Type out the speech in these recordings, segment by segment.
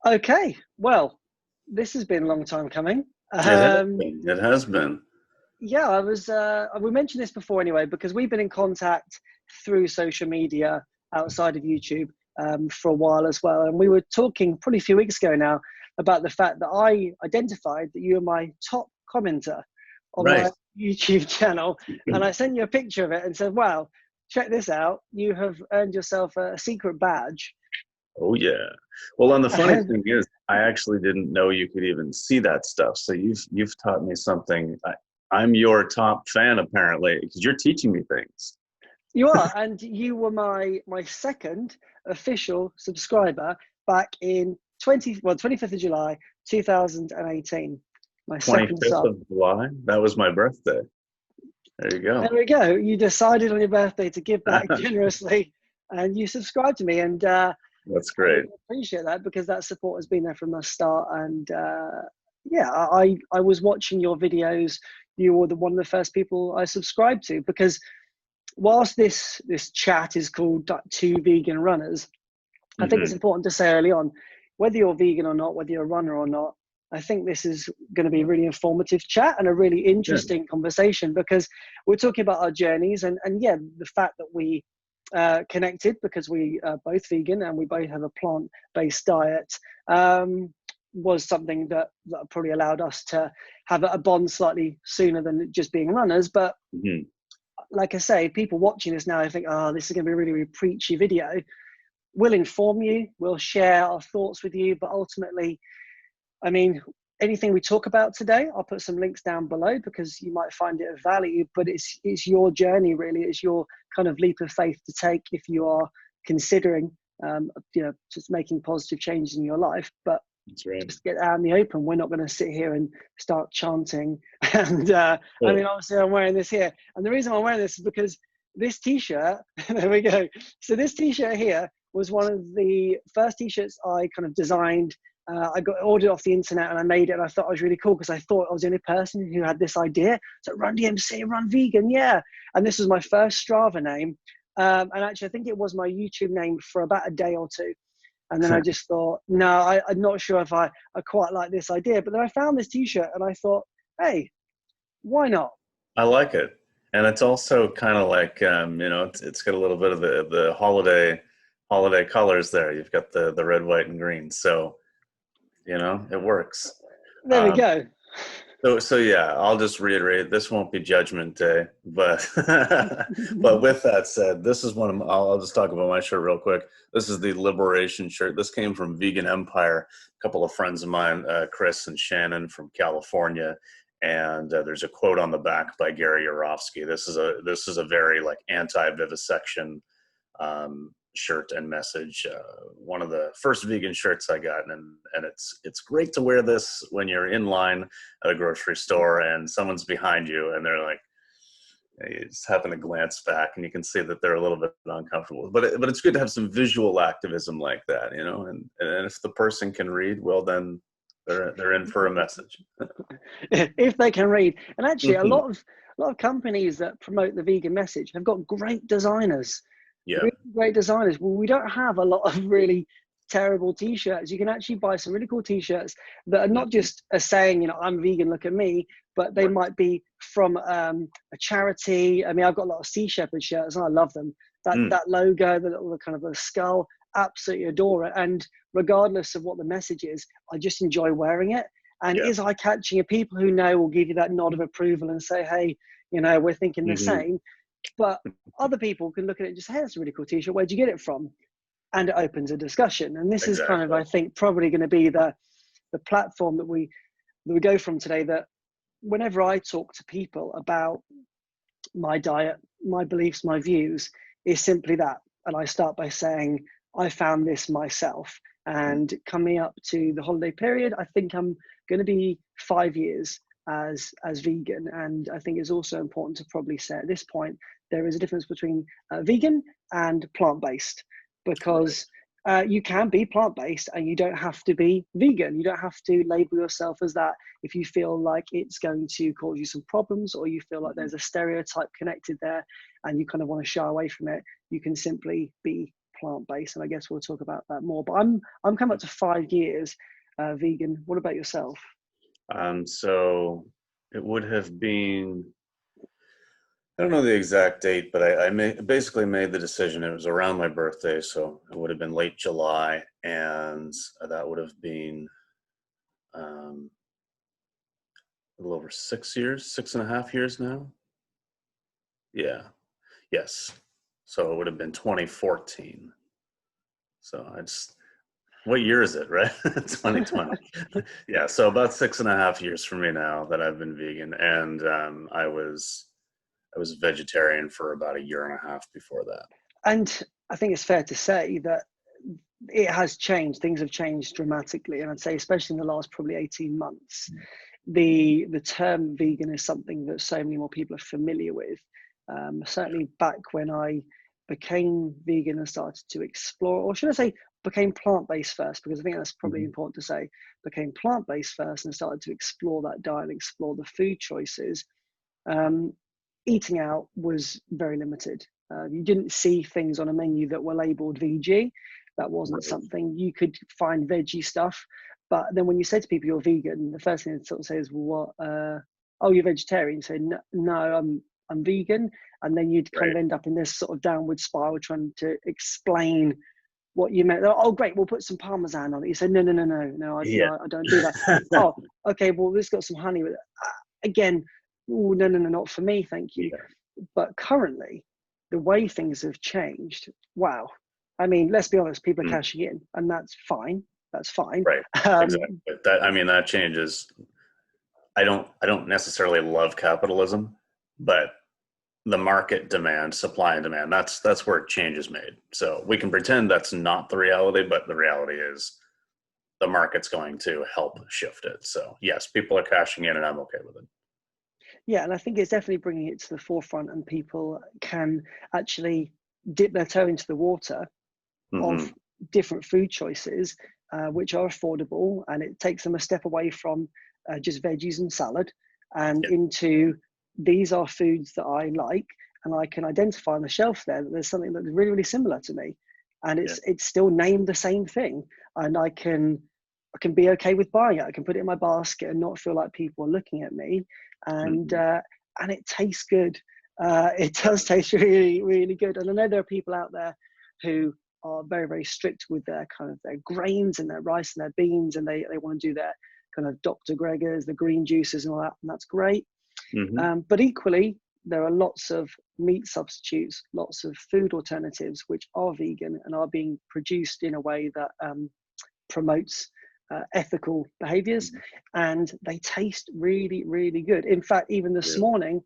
Okay, well, this has been a long time coming. It has been. It has been. Yeah, we mentioned this before anyway, because we've been in contact through social media outside of YouTube for a while as well. And we were talking probably a few weeks ago now about the fact that I identified that you were my top commenter on Right. my YouTube channel. And I sent you a picture of it and said, wow, check this out. You have earned yourself a secret badge. Oh yeah. Well, and the funny thing is, I actually didn't know you could even see that stuff. So you've taught me something. I'm your top fan apparently because you're teaching me things. You are, and you were my second official subscriber back in 25th of July 2018. My second 25th sub. of July. That was my birthday. There you There go. we go. You decided on your birthday to give back generously, and you subscribed to me, and That's I great. really appreciate that because that support has been there from the start. And yeah, I was watching your videos. You were one of the first people I subscribed to because whilst this chat is called Two Vegan Runners, I think it's Hmm. important to say early on, whether you're vegan or not, whether you're a runner or not, I think this is going to be a really informative chat and a really Yeah. interesting conversation because we're talking about our journeys and yeah, the fact that we connected because we are both vegan and we both have a plant-based diet was something that probably allowed us to have a bond slightly sooner than just being runners. But Hmm. like I say, people watching this now, I think, oh, this is going to be a really, really preachy video. We'll inform you, we'll share our thoughts with you, but ultimately, I mean, anything we talk about today, I'll put some links down below because you might find it of value, but it's your journey really. It's your kind of leap of faith to take if you are considering, just making positive changes in your life. But That's right. just get out in the open. We're not going to sit here and start chanting. And I mean, Cool. obviously, I'm wearing this here. And the reason I'm wearing this is because this T-shirt, there we go. So this T-shirt here was one of the first T-shirts I kind of designed. I got ordered off the internet and I made it. And I thought it was really cool because I thought I was the only person who had this idea. So run DMC, run vegan, yeah. And this was my first Strava name. And actually, I think it was my YouTube name for about a day or two. And then I just thought, no, I'm not sure if I quite like this idea. But then I found this T-shirt and I thought, hey, why not? I like it, and it's also kind of like it's got a little bit of the holiday colors there. You've got the red, white, and green, so it works. There we Um, go. so yeah, I'll just reiterate, this won't be Judgment Day, but but with that said, this is one of I'll just talk about my shirt real quick. This is the Liberation shirt. This came from Vegan Empire. A couple of friends of mine, Chris and Shannon from California, and there's a quote on the back by Gary Yourofsky. This is a very like anti-vivisection shirt and message. One of the first vegan shirts I got, and it's great to wear this when you're in line at a grocery store and someone's behind you and they're like, you just happen to glance back and you can see that they're a little bit uncomfortable. But it's good to have some visual activism like that, and if the person can read, well then they're in for a message. If they can read. And actually, a Mhm. lot of companies that promote the vegan message have got great designers, Yeah. really great designers. Well, we don't have a lot of really terrible T-shirts. You can actually buy some really cool T-shirts that are not Mhm. just a saying, I'm vegan, look at me, but they Right. might be from a charity. I mean, I've got a lot of Sea Shepherd shirts and I love them. Mm. That logo, the little kind of a skull, absolutely adore it. And regardless of what the message is, I just enjoy wearing it. And it Yeah. is eye-catching, and people who know will give you that nod of approval and say, hey, we're thinking the Hmm. same. But other people can look at it and just say, hey, that's a really cool T-shirt. Where'd you get it from? And it opens a discussion. And this is kind of, Exactly. I think, probably going to be the platform that we go from today, that whenever I talk to people about my diet, my beliefs, my views, is simply that. And I start by saying, I found this myself. And coming up to the holiday period, I think I'm going to be 5 years as vegan. And I think it's also important to probably say at this point, there is a difference between vegan and plant-based, Right. because you can be plant-based and you don't have to be vegan. You don't have to label yourself as that if you feel like it's going to cause you some problems, or you feel like there's a stereotype connected there and you kind of want to shy away from it. You can simply be plant-based, and I guess we'll talk about that more. But I'm coming up to 5 years vegan. What about yourself? So it would have been, I don't know the exact date, but basically made the decision. It was around my birthday, so it would have been late July, and that would have been a little over 6 years, 6.5 years now. Yeah. Yes. So it would have been 2014. So what year is it, right? 2020. Yeah. So about 6.5 years for me now that I've been vegan, and I was vegetarian for about a year and a half before that. And I think it's fair to say that it has changed. Things have changed dramatically, and I'd say especially in the last probably 18 months, the term vegan is something that so many more people are familiar with. Certainly back when I became vegan and started to explore, or should I say became plant-based first, because I think that's probably important to say, became plant-based first and started to explore that diet, explore the food choices. Eating out was very limited. You didn't see things on a menu that were labeled VG. That wasn't something. You could find veggie stuff, but then when you say to people you're vegan, the first thing they sort of say is, "Well, what? Oh, you're vegetarian?" You say, "No, I'm vegan," and then you'd kind of end up in this sort of downward spiral trying to explain what you meant. Oh, great, we'll put some parmesan on it. You say, no, I don't do that. Oh, okay, well, this got some honey with it. Again, oh, no, not for me, thank you. Yeah. But currently, the way things have changed, wow. I mean, let's be honest, people are cashing in, and that's fine. That's fine. Right. Exactly. That changes. I don't necessarily love capitalism, but the market demand, supply and demand, that's where change is made. So we can pretend that's not the reality, but the reality is the market's going to help shift it. So yes, people are cashing in, and I'm okay with it. Yeah, and I think it's definitely bringing it to the forefront, and people can actually dip their toe into the water of different food choices, which are affordable, and it takes them a step away from just veggies and salad and into these are foods that I like, and I can identify on the shelf there that there's something that's really, really similar to me, and it's still named the same thing, and I can be okay with buying it. I can put it in my basket and not feel like people are looking at me, and it tastes good. It does taste really, really good, and I know there are people out there who are very, very strict with their kind of their grains and their rice and their beans, and they want to do their kind of Dr. Gregor's, the green juices and all that, and that's great. But equally, there are lots of meat substitutes, lots of food alternatives which are vegan and are being produced in a way that promotes ethical behaviors, and they taste really, really good. In fact, even this morning,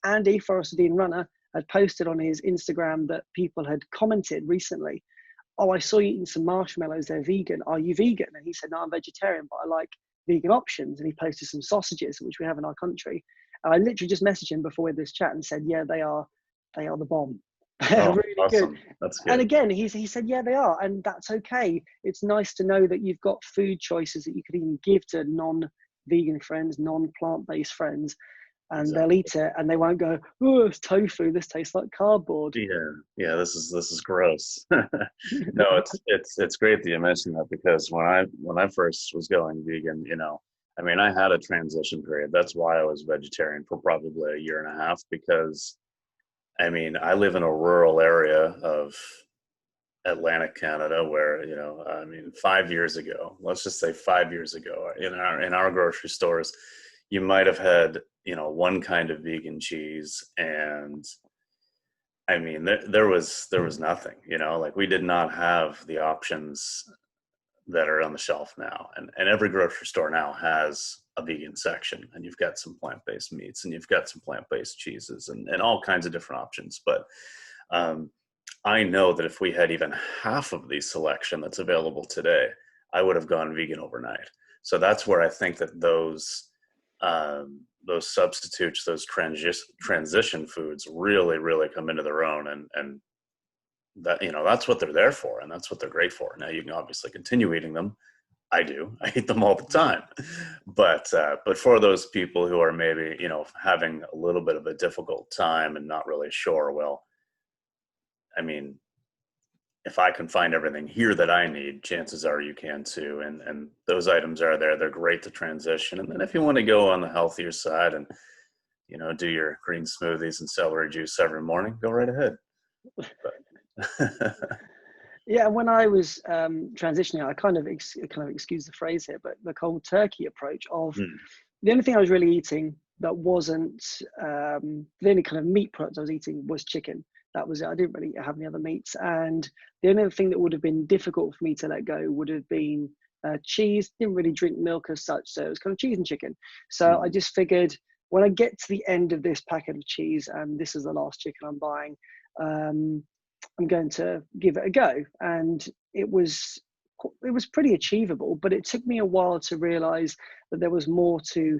Andy, Forrester Dean Runner, had posted on his Instagram that people had commented recently, "Oh, I saw you eating some marshmallows, they're vegan. Are you vegan?" And he said, "No, I'm vegetarian, but I like vegan options." And he posted some sausages, which we have in our country. And I literally just messaged him before we had this chat and said, "Yeah, they are the bomb." Really awesome. good. That's good. And again, he said, "Yeah, they are." And that's okay. It's nice to know that you've got food choices that you could even give to non-vegan friends, non-plant-based friends, and they'll eat it and they won't go, "Oh, it's tofu. This tastes like cardboard." Yeah. This is gross. No, it's great that you mentioned that, because when I first was going vegan, I mean, I had a transition period. That's why I was vegetarian for probably a year and a half, because I mean, I live in a rural area of Atlantic Canada where, I mean, 5 years ago, let's just say 5 years ago, in our grocery stores, you might have had, one kind of vegan cheese, and I mean, there was nothing, like we did not have the options that are on the shelf now, and every grocery store now has a vegan section, and you've got some plant-based meats, and you've got some plant-based cheeses, and all kinds of different options. But I know that if we had even half of the selection that's available today, I would have gone vegan overnight. So that's where I think that those substitutes, those transition foods really, really come into their own, and that, that's what they're there for, and that's what they're great for. Now you can obviously continue eating them. I do. I eat them all the time. But for those people who are maybe, having a little bit of a difficult time and not really sure, well, I mean, if I can find everything here that I need, chances are you can too. And those items are there. They're great to transition. And then if you want to go on the healthier side and, do your green smoothies and celery juice every morning, go right ahead. But Yeah, when I was transitioning, I kind of excuse the phrase here, but the cold turkey approach of the only thing I was really eating that wasn't the only kind of meat product I was eating was chicken. That was it. I didn't really have any other meats, and the only thing that would have been difficult for me to let go would have been cheese. Didn't really drink milk as such, so it was kind of cheese and chicken. So I just figured when I get to the end of this packet of cheese, and this is the last chicken I'm buying, I'm going to give it a go. And it was pretty achievable, but it took me a while to realize that there was more to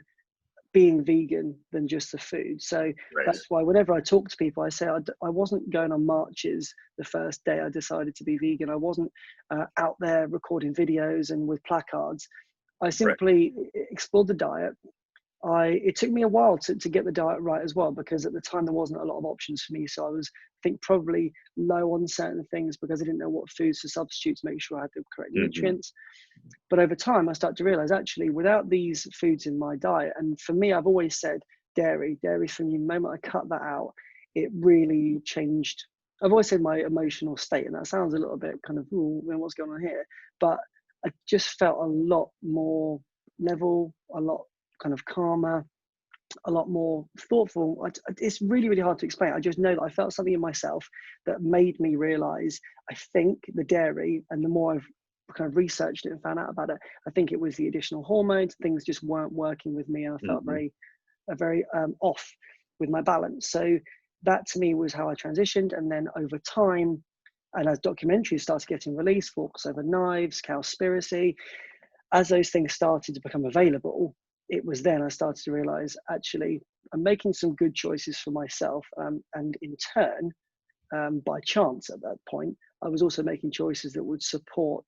being vegan than just the food. So that's why whenever I talk to people, I say I wasn't going on marches the first day I decided to be vegan. I wasn't out there recording videos and with placards. I simply explored the diet. It took me a while to get the diet right as well, because at the time there wasn't a lot of options for me. So I was, I think, probably low on certain things because I didn't know what foods to substitute to make sure I had the correct nutrients. But over time, I started to realize actually without these foods in my diet, and for me, I've always said dairy from the moment I cut that out, it really changed. I've always said my emotional state, and that sounds a little bit kind of, ooh, what's going on here? But I just felt a lot more level, a lot kind of calmer, a lot more thoughtful. It's really, really hard to explain. I just know that I felt something in myself that made me realize, I think the dairy, and the more I've kind of researched it and found out about it, I think it was the additional hormones. Things just weren't working with me, and I felt very off with my balance. So that to me was how I transitioned. And then over time, and as documentaries started getting released, Forks Over Knives, Cowspiracy, as those things started to become available, it was then I started to realize, actually, I'm making some good choices for myself. And in turn, by chance at that point, I was also making choices that would support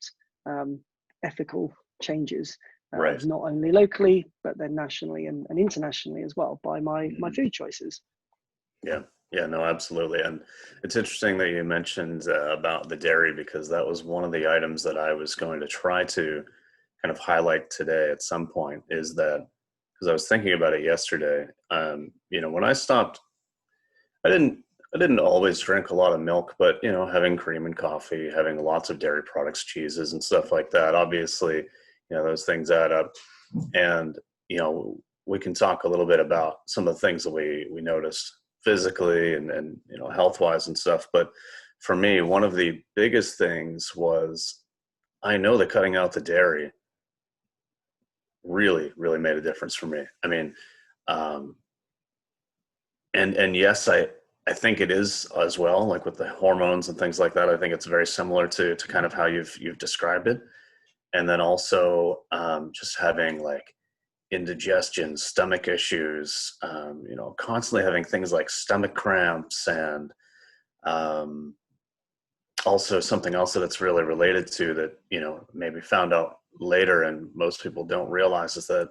ethical changes, not only locally, but then nationally and internationally as well, by my food choices. Yeah, no, absolutely. And it's interesting that you mentioned about the dairy, because that was one of the items that I was going to try to kind of highlight today at some point, is that, because I was thinking about it yesterday, when I stopped, I didn't always drink a lot of milk, but, having cream and coffee, having lots of dairy products, cheeses and stuff like that, obviously, those things add up. And, we can talk a little bit about some of the things that we noticed physically and health-wise and stuff. But for me, one of the biggest things was, I know that cutting out the dairy really, really made a difference for me. I mean, and yes, I think it is as well, like with the hormones and things like that. I think it's very similar to kind of how you've described it. And then also just having like indigestion, stomach issues, constantly having things like stomach cramps, and also something else that it's really related to that, maybe found out later and most people don't realize, is that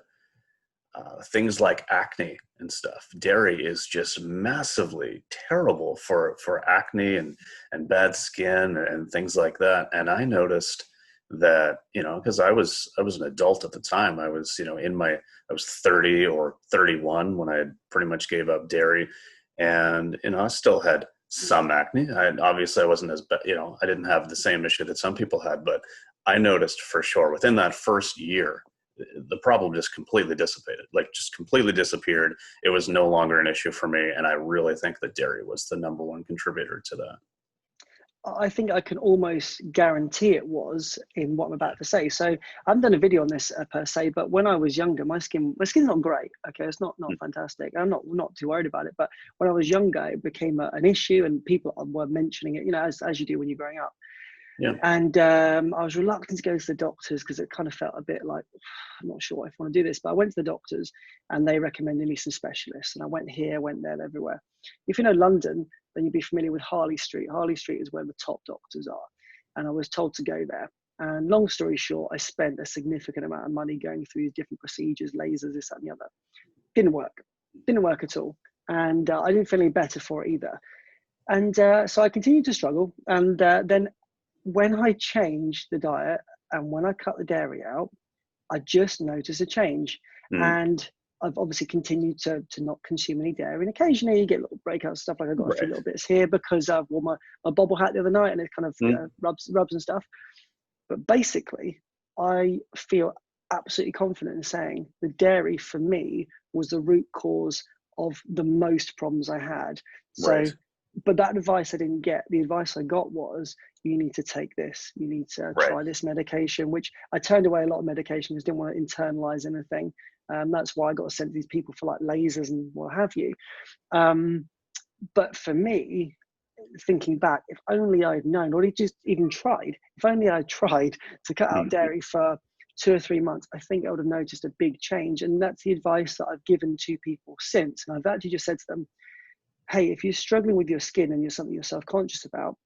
things like acne and stuff, dairy is just massively terrible for acne and bad skin and things like that. And I noticed that, because I was an adult at the time. I was, I was 30 or 31 when I had pretty much gave up dairy, and, I still had some acne. Obviously I wasn't as bad, I didn't have the same issue that some people had, but I noticed for sure within that first year, the problem just completely dissipated, like just completely disappeared. It was no longer an issue for me. And I really think that dairy was the number one contributor to that. I think I can almost guarantee it was, in what I'm about to say. So I haven't done a video on this per se, but when I was younger, my skin's not great. Okay, it's not fantastic. I'm not too worried about it. But when I was younger, it became an issue, and people were mentioning it, as you do when you're growing up. Yeah. And I was reluctant to go to the doctors because it kind of felt a bit like, I'm not sure if I want to do this. But I went to the doctors and they recommended me some specialists. And I went here, went there, everywhere. If you know London, then you'd be familiar with Harley Street. Harley Street is where the top doctors are. And I was told to go there. And long story short, I spent a significant amount of money going through these different procedures, lasers, this, that, and the other. Didn't work at all. And I didn't feel any better for it either. And so I continued to struggle. And then when I changed the diet and when I cut the dairy out, I just noticed a change. Mm. And I've obviously continued to not consume any dairy. And occasionally you get little breakouts, stuff like I got a few Right. little bits here because I wore my bobble hat the other night and it kind of Mm. rubs and stuff. But basically, I feel absolutely confident in saying the dairy for me was the root cause of the most problems I had. So, Right. but that advice I didn't get. The advice I got was, you need to take this. You need to Right. try this medication, which I turned away a lot of medication because I didn't want to internalize anything. That's why I got sent to these people for like lasers and what have you. But for me, thinking back, if only I'd known, or just even tried, if only I tried to cut out Mm. dairy for 2 or 3 months, I think I would have noticed a big change. And that's the advice that I've given to people since. And I've actually just said to them, hey, if you're struggling with your skin and you're something you're self-conscious about,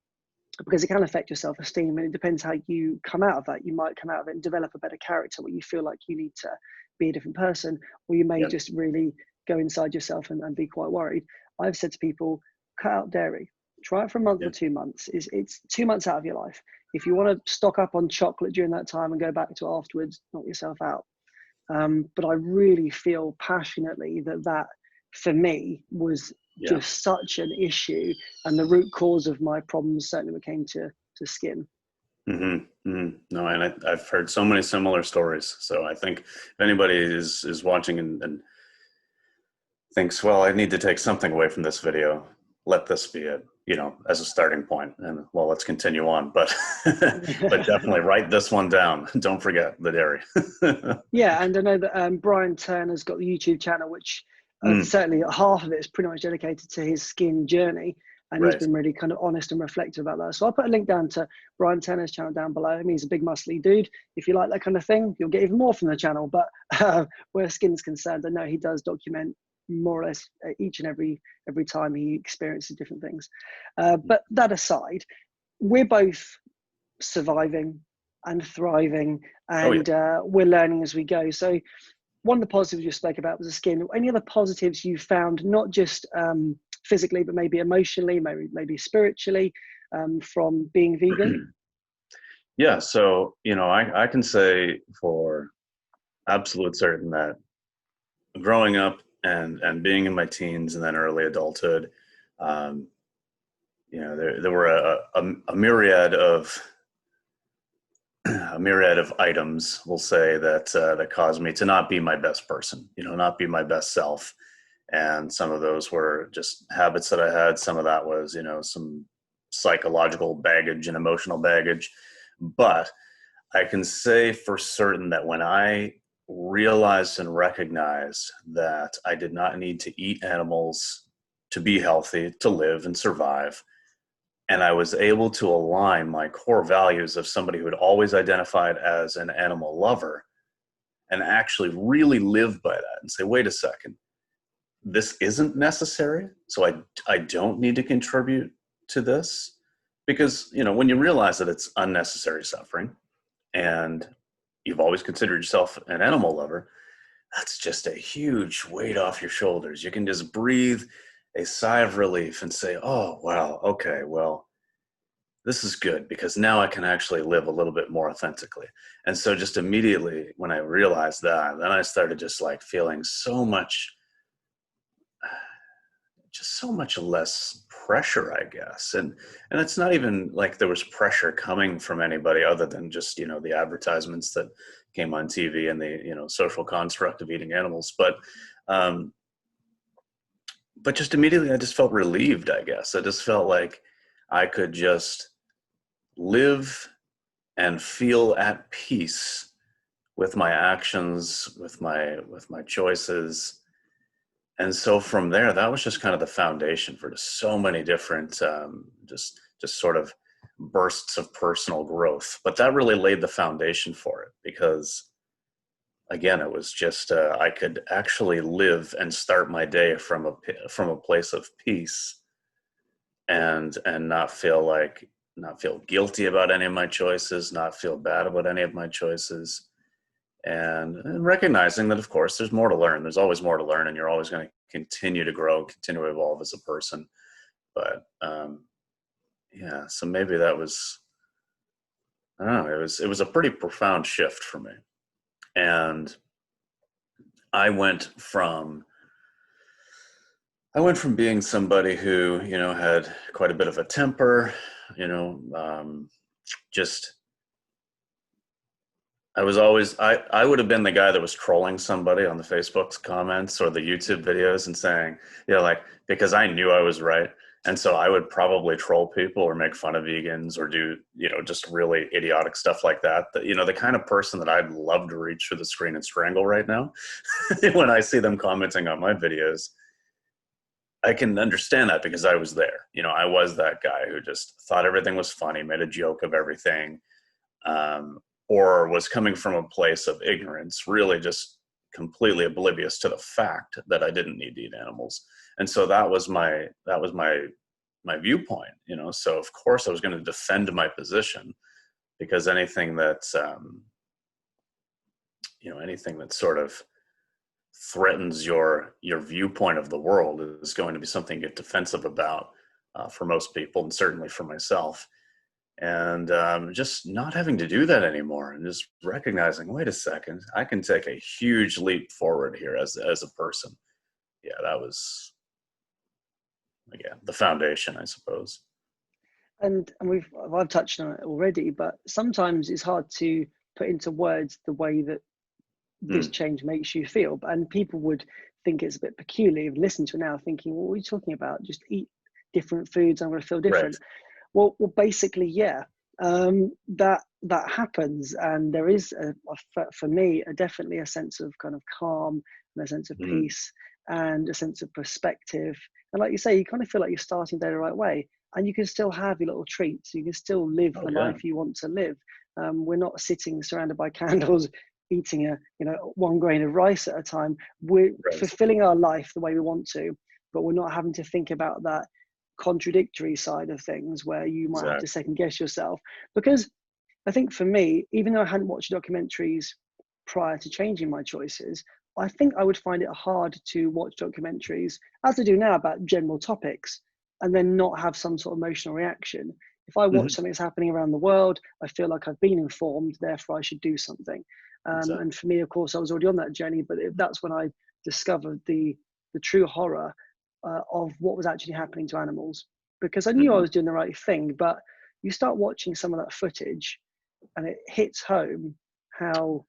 because it can affect your self-esteem, and it depends how you come out of that. You might come out of it and develop a better character where you feel like you need to be a different person, or you may Yeah. just really go inside yourself and be quite worried. I've said to people, cut out dairy. Try it for a month Yeah. or 2 months. It's 2 months out of your life. If you want to stock up on chocolate during that time and go back to it afterwards, knock yourself out. But I really feel passionately that for me was Yeah. just such an issue, and the root cause of my problems certainly when it came to skin. Mm-hmm. Mm-hmm. No, and I've heard so many similar stories. So I think if anybody is watching and thinks, well, I need to take something away from this video, let this be it, as a starting point. And well, let's continue on, but but definitely write this one down. Don't forget the dairy. Yeah, and I know that Brian Turner's got the YouTube channel, which Mm, certainly half of it is pretty much dedicated to his skin journey, and he's right. been really kind of honest and reflective about that. So I'll put a link down to Brian Turner's channel down below. I mean, he's a big muscly dude. If you like that kind of thing, you'll get even more from the channel. But where skin's concerned, I know he does document more or less each and every time he experiences different things. But that aside, we're both surviving and thriving, Oh yeah. and we're learning as we go. So one of the positives you spoke about was the skin. Any other positives you found, not just physically, but maybe emotionally, maybe spiritually, from being vegan? Yeah. So, I can say for absolute certain that growing up and being in my teens and then early adulthood, um, there were a myriad of items, we'll say, that caused me to not be my best person, not be my best self. And some of those were just habits that I had. Some of that was, some psychological baggage and emotional baggage. But I can say for certain that when I realized and recognized that I did not need to eat animals to be healthy, to live and survive, and I was able to align my core values of somebody who had always identified as an animal lover and actually really live by that and say, wait a second, this isn't necessary, so I don't need to contribute to this. Because, when you realize that it's unnecessary suffering and you've always considered yourself an animal lover, that's just a huge weight off your shoulders. You can just breathe a sigh of relief and say, oh, wow, okay, well, this is good because now I can actually live a little bit more authentically. And so just immediately when I realized that, then I started just like feeling so much less pressure, I guess. And it's not even like there was pressure coming from anybody other than just, the advertisements that came on TV and the, social construct of eating animals. But just immediately I just felt relieved, I guess. I just felt like I could just live and feel at peace with my actions, with my choices. And so from there, that was just kind of the foundation for just so many different, just sort of bursts of personal growth. But that really laid the foundation for it because, again, it was just I could actually live and start my day from a place of peace, and not feel guilty about any of my choices, not feel bad about any of my choices. And recognizing that, of course, there's more to learn. There's always more to learn, and you're always going to continue to grow, continue to evolve as a person. But yeah, so maybe that was I don't know, it was a pretty profound shift for me. And I went from being somebody who, had quite a bit of a temper, just, I would have been the guy that was trolling somebody on the Facebook's comments or the YouTube videos and saying, like, because I knew I was right. And so I would probably troll people or make fun of vegans or do, just really idiotic stuff like that. The kind of person that I'd love to reach through the screen and strangle right now when I see them commenting on my videos. I can understand that because I was there. I was that guy who just thought everything was funny, made a joke of everything, or was coming from a place of ignorance, really just completely oblivious to the fact that I didn't need to eat animals. And so that was my viewpoint. So of course I was going to defend my position, because anything that anything that sort of threatens your viewpoint of the world is going to be something you get defensive about, for most people, and certainly for myself. And just not having to do that anymore, and just recognizing, wait a second, I can take a huge leap forward here as a person. Yeah, that was, again, the foundation, I suppose. And I've touched on it already, but sometimes it's hard to put into words the way that this change makes you feel. And people would think it's a bit peculiar. You've listened to it now thinking, what are you talking about? Just eat different foods, I'm going to feel different. Right. Well, basically, yeah, that happens. And there is, for me, definitely a sense of kind of calm and a sense of peace and a sense of perspective. And like you say, you kind of feel like you're starting the day the right way. And you can still have your little treats. You can still live the life you want to live. We're not sitting surrounded by candles, eating 1 grain of rice at a time. We're fulfilling our life the way we want to, but we're not having to think about that contradictory side of things where you might have to second guess yourself. Because I think for me, even though I hadn't watched documentaries prior to changing my choices, I think I would find it hard to watch documentaries, as I do now, about general topics and then not have some sort of emotional reaction. If I watch something that's happening around the world, I feel like I've been informed, therefore I should do something. And for me, of course, I was already on that journey, but that's when I discovered the true horror of what was actually happening to animals. Because I knew I was doing the right thing, but you start watching some of that footage and it hits home how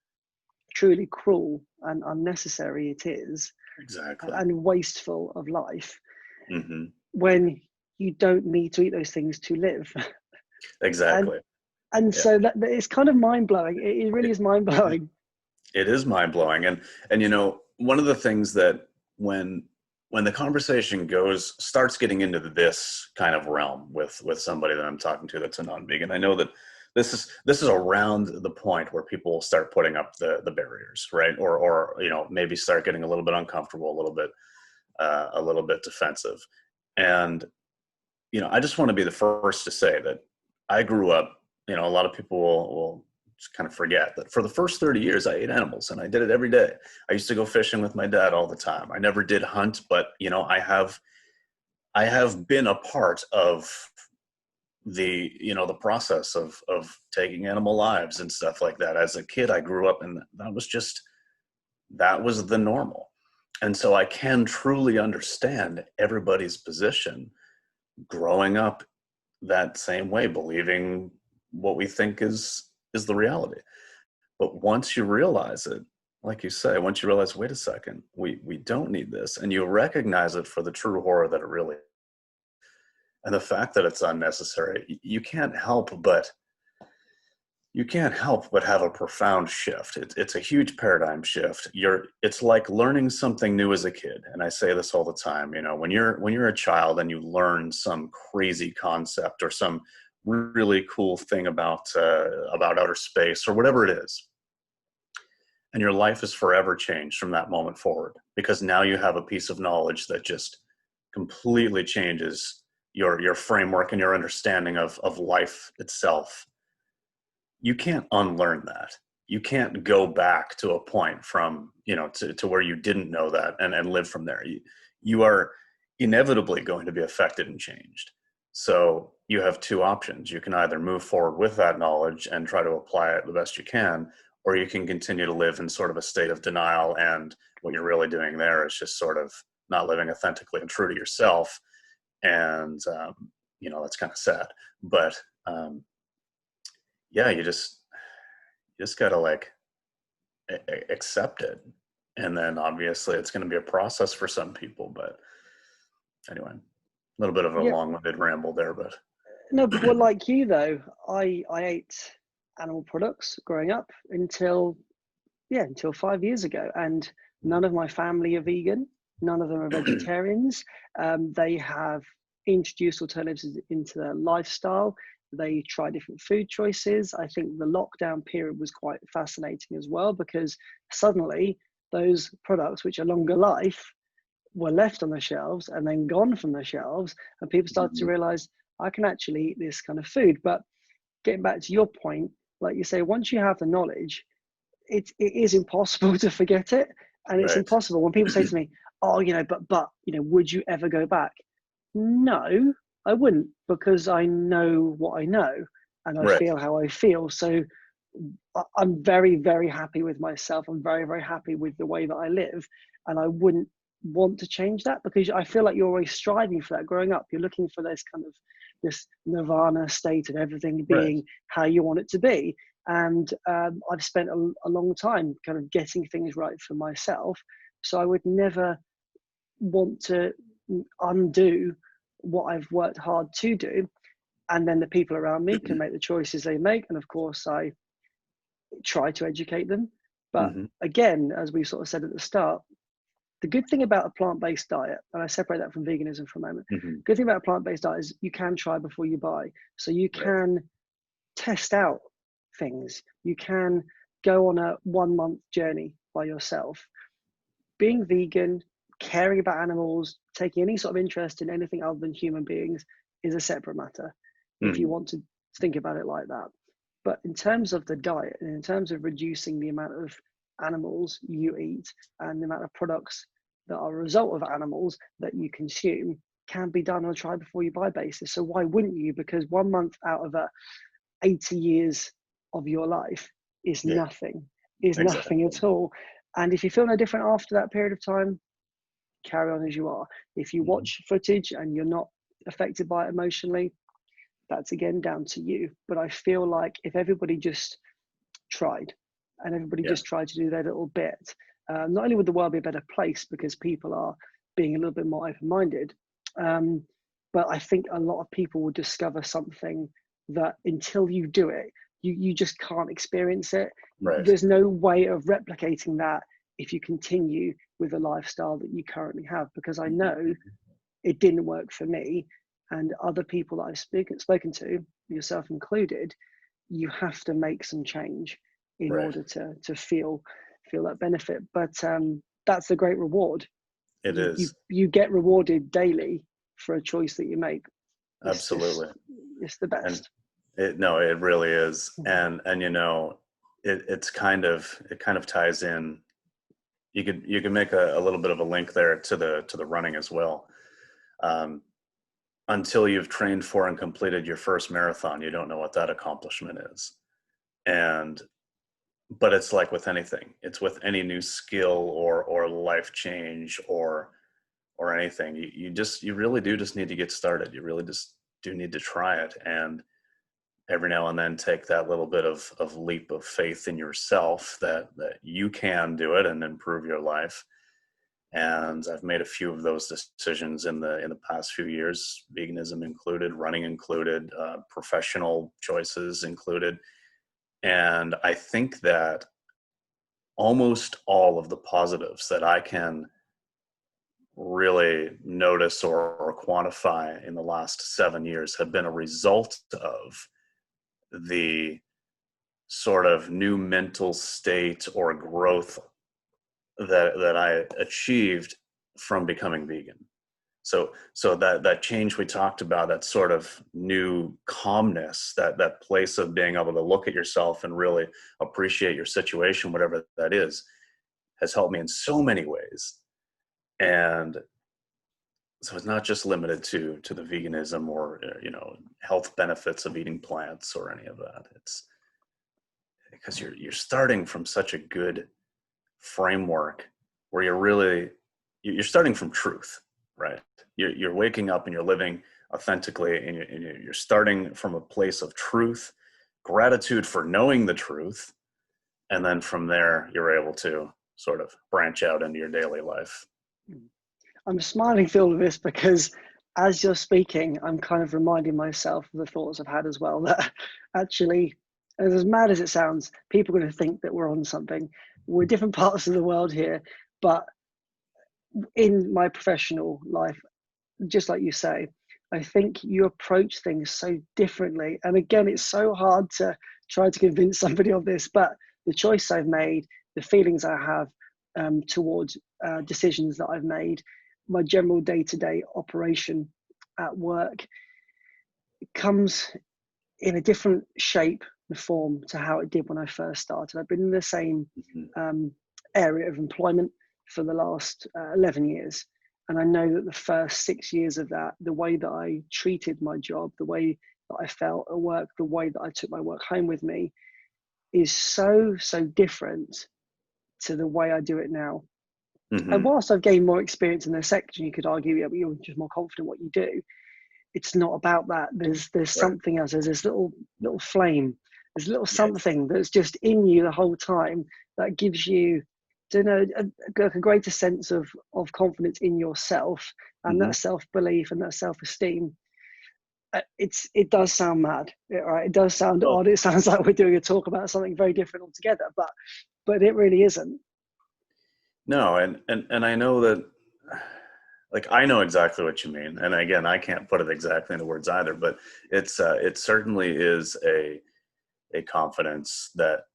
truly cruel and unnecessary it is, and wasteful of life, when you don't need to eat those things to live. And so that it's kind of mind-blowing. It really is mind-blowing. It is mind-blowing. And one of the things that when the conversation starts getting into this kind of realm with somebody that I'm talking to that's a non-vegan, I know that this is around the point where people will start putting up the barriers, right? Or maybe start getting a little bit uncomfortable, a little bit defensive. And I just want to be the first to say that I grew up, a lot of people will just kind of forget that for the first 30 years I ate animals, and I did it every day. I used to go fishing with my dad all the time. I never did hunt, but I have been a part of the process of taking animal lives and stuff like that. As a kid, I grew up, and that was the normal. And so I can truly understand everybody's position growing up that same way, believing what we think is the reality. But once you realize it, like you say, once you realize, wait a second, we don't need this, and you recognize it for the true horror that it really is, and the fact that it's unnecessary, you can't help but have a profound shift. It's a huge paradigm shift. It's like learning something new as a kid. And I say this all the time, when you're a child and you learn some crazy concept or some really cool thing about outer space or whatever it is, and your life is forever changed from that moment forward, because now you have a piece of knowledge that just completely changes your framework and your understanding of life itself. You can't unlearn that. You can't go back to a point from, to where you didn't know that and live from there. You are inevitably going to be affected and changed. So, you have two options. You can either move forward with that knowledge and try to apply it the best you can, or you can continue to live in sort of a state of denial. And what you're really doing there is just sort of not living authentically and true to yourself. And, that's kind of sad. But yeah, you just got to like accept it. And then obviously it's going to be a process for some people. But anyway, a little bit of a Yeah. long-winded ramble there, but. No, well, like you though, I ate animal products growing up until 5 years ago, and none of my family are vegan. None of them are vegetarians. They have introduced alternatives into their lifestyle. They try different food choices. I think the lockdown period was quite fascinating as well, because suddenly those products, which are longer life, were left on the shelves and then gone from the shelves, and people started to realize, I can actually eat this kind of food. But getting back to your point, like you say, once you have the knowledge, it is impossible to forget it. And it's Right. impossible when people say to me, oh, but would you ever go back? No, I wouldn't, because I know what I know and I feel how I feel. So I'm very, very happy with myself. I'm very, very happy with the way that I live. And I wouldn't want to change that, because I feel like you're always striving for that. Growing up, you're looking for this nirvana state of everything being how you want it to be. And I've spent a long time kind of getting things right for myself. So I would never want to undo what I've worked hard to do. And then the people around me can make the choices they make. And of course, I try to educate them. But again, as we sort of said at the start, the good thing about a plant-based diet, and I separate that from veganism for a moment, good thing about a plant-based diet is you can try before you buy. So you can test out things. You can go on a 1 month journey by yourself. Being vegan, caring about animals, taking any sort of interest in anything other than human beings is a separate matter, if you want to think about it like that. But in terms of the diet, and in terms of reducing the amount of animals you eat and the amount of products that are a result of animals that you consume, can be done on a try before you buy basis. So why wouldn't you? Because 1 month out of 80 years of your life is nothing, nothing at all. And if you feel no different after that period of time, carry on as you are. If you watch footage and you're not affected by it emotionally, that's again down to you. But I feel like if everybody just tried, and everybody just tried to do their little bit, not only would the world be a better place because people are being a little bit more open-minded, but I think a lot of people will discover something that until you do it, you just can't experience it. There's no way of replicating that if you continue with the lifestyle that you currently have, because I know it didn't work for me, and other people that I've spoken to, yourself included. You have to make some change in order to feel that benefit. But that's the great reward. It is. You get rewarded daily for a choice that you make. Absolutely. It's the best. It really is. And it kind of ties in. You could make a little bit of a link there to the running as well. Until you've trained for and completed your first marathon, you don't know what that accomplishment is. But it's like with anything, it's with any new skill or life change or anything, you really do just need to get started. You really just do need to try it. And every now and then take that little bit of leap of faith in yourself that you can do it and improve your life. And I've made a few of those decisions in the past few years, veganism included, running included, professional choices included. And I think that almost all of the positives that I can really notice or quantify in the last 7 years have been a result of the sort of new mental state or growth that I achieved from becoming vegan. So that change we talked about, that sort of new calmness, that place of being able to look at yourself and really appreciate your situation, whatever that is, has helped me in so many ways. And so it's not just limited to the veganism or health benefits of eating plants or any of that. It's because you're starting from such a good framework where you're starting from truth, right? You're waking up and you're living authentically, and you're starting from a place of truth, gratitude for knowing the truth, and then from there you're able to sort of branch out into your daily life. I'm smiling through all of this because as you're speaking, I'm kind of reminding myself of the thoughts I've had as well, that actually, as mad as it sounds, people are going to think that we're on something. We're different parts of the world here, but in my professional life, just like you say, I think you approach things so differently. And again, it's so hard to try to convince somebody of this, but the choice I've made, the feelings I have towards decisions that I've made, my general day-to-day operation at work comes in a different shape and form to how it did when I first started. I've been in the same area of employment for the last 11 years. And I know that the first 6 years of that, the way that I treated my job, the way that I felt at work, the way that I took my work home with me is so different to the way I do it now. And whilst I've gained more experience in this section, you could argue, yeah, but you're just more confident in what you do. It's not about that. There's Right. something else. There's this little flame. There's a little something that's just in you the whole time that gives you, a greater sense of confidence in yourself, and that self-belief and that self-esteem. It does sound mad, right? It does sound odd. It sounds like we're doing a talk about something very different altogether, but it really isn't. No, and I know that, like, I know exactly what you mean. And again, I can't put it exactly into words either, but it certainly is a confidence that,